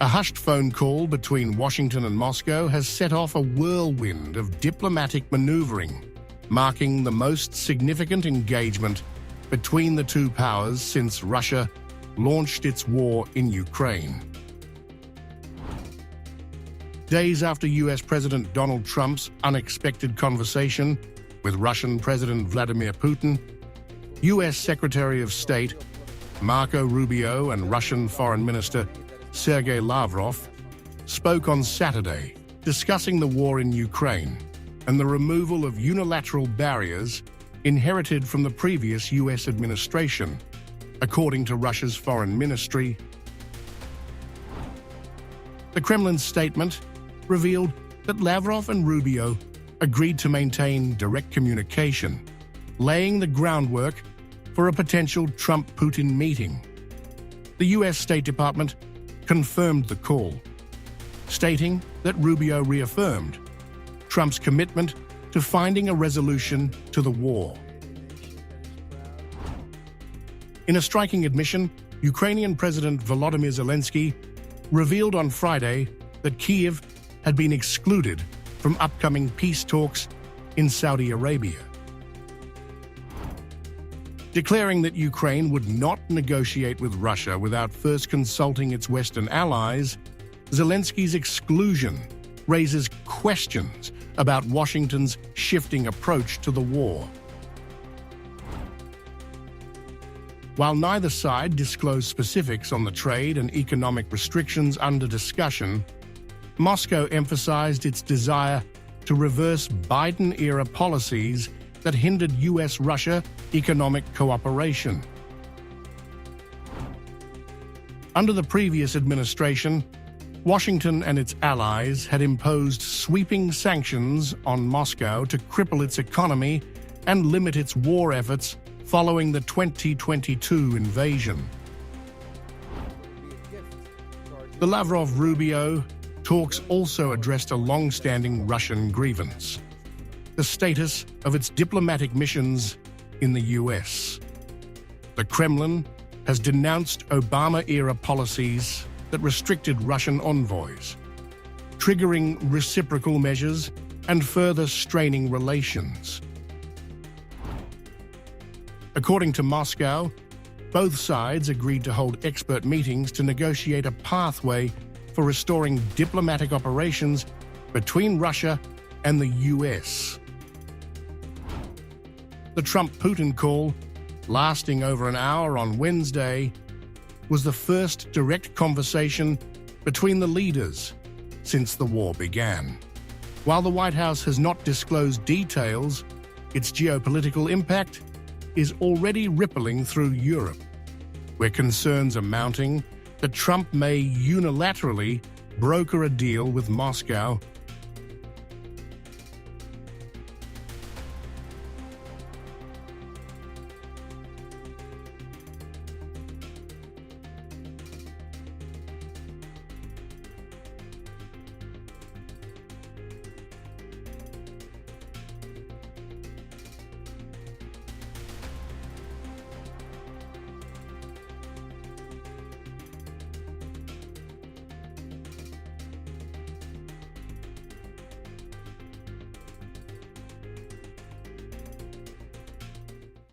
A hushed phone call between Washington and Moscow has set off a whirlwind of diplomatic maneuvering, marking the most significant engagement between the two powers since Russia launched its war in Ukraine. Days after U.S. President Donald Trump's unexpected conversation with Russian President Vladimir Putin, U.S. Secretary of State Marco Rubio and Russian Foreign Minister Sergei Lavrov spoke on Saturday, discussing the war in Ukraine and the removal of unilateral barriers inherited from the previous U.S. administration, according to Russia's foreign ministry. The Kremlin's statement revealed that Lavrov and Rubio agreed to maintain direct communication, laying the groundwork for a potential Trump-Putin meeting. The U.S. State Department confirmed the call, stating that Rubio reaffirmed Trump's commitment to finding a resolution to the war. In a striking admission, Ukrainian President Volodymyr Zelensky revealed on Friday that Kyiv had been excluded from upcoming peace talks in Saudi Arabia. Declaring that Ukraine would not negotiate with Russia without first consulting its Western allies, Zelensky's exclusion raises questions about Washington's shifting approach to the war. While neither side disclosed specifics on the trade and economic restrictions under discussion, Moscow emphasized its desire to reverse Biden-era policies that hindered U.S. Russia economic cooperation. Under the previous administration, Washington and its allies had imposed sweeping sanctions on Moscow to cripple its economy and limit its war efforts following the 2022 invasion. The Lavrov-Rubio talks also addressed a long-standing Russian grievance: the status of its diplomatic missions in the U.S. The Kremlin has denounced Obama-era policies that restricted Russian envoys, triggering reciprocal measures and further straining relations. According to Moscow, both sides agreed to hold expert meetings to negotiate a pathway for restoring diplomatic operations between Russia and the U.S. The Trump-Putin call, lasting over an hour on Wednesday, was the first direct conversation between the leaders since the war began. While the White House has not disclosed details, its geopolitical impact is already rippling through Europe, where concerns are mounting that Trump may unilaterally broker a deal with Moscow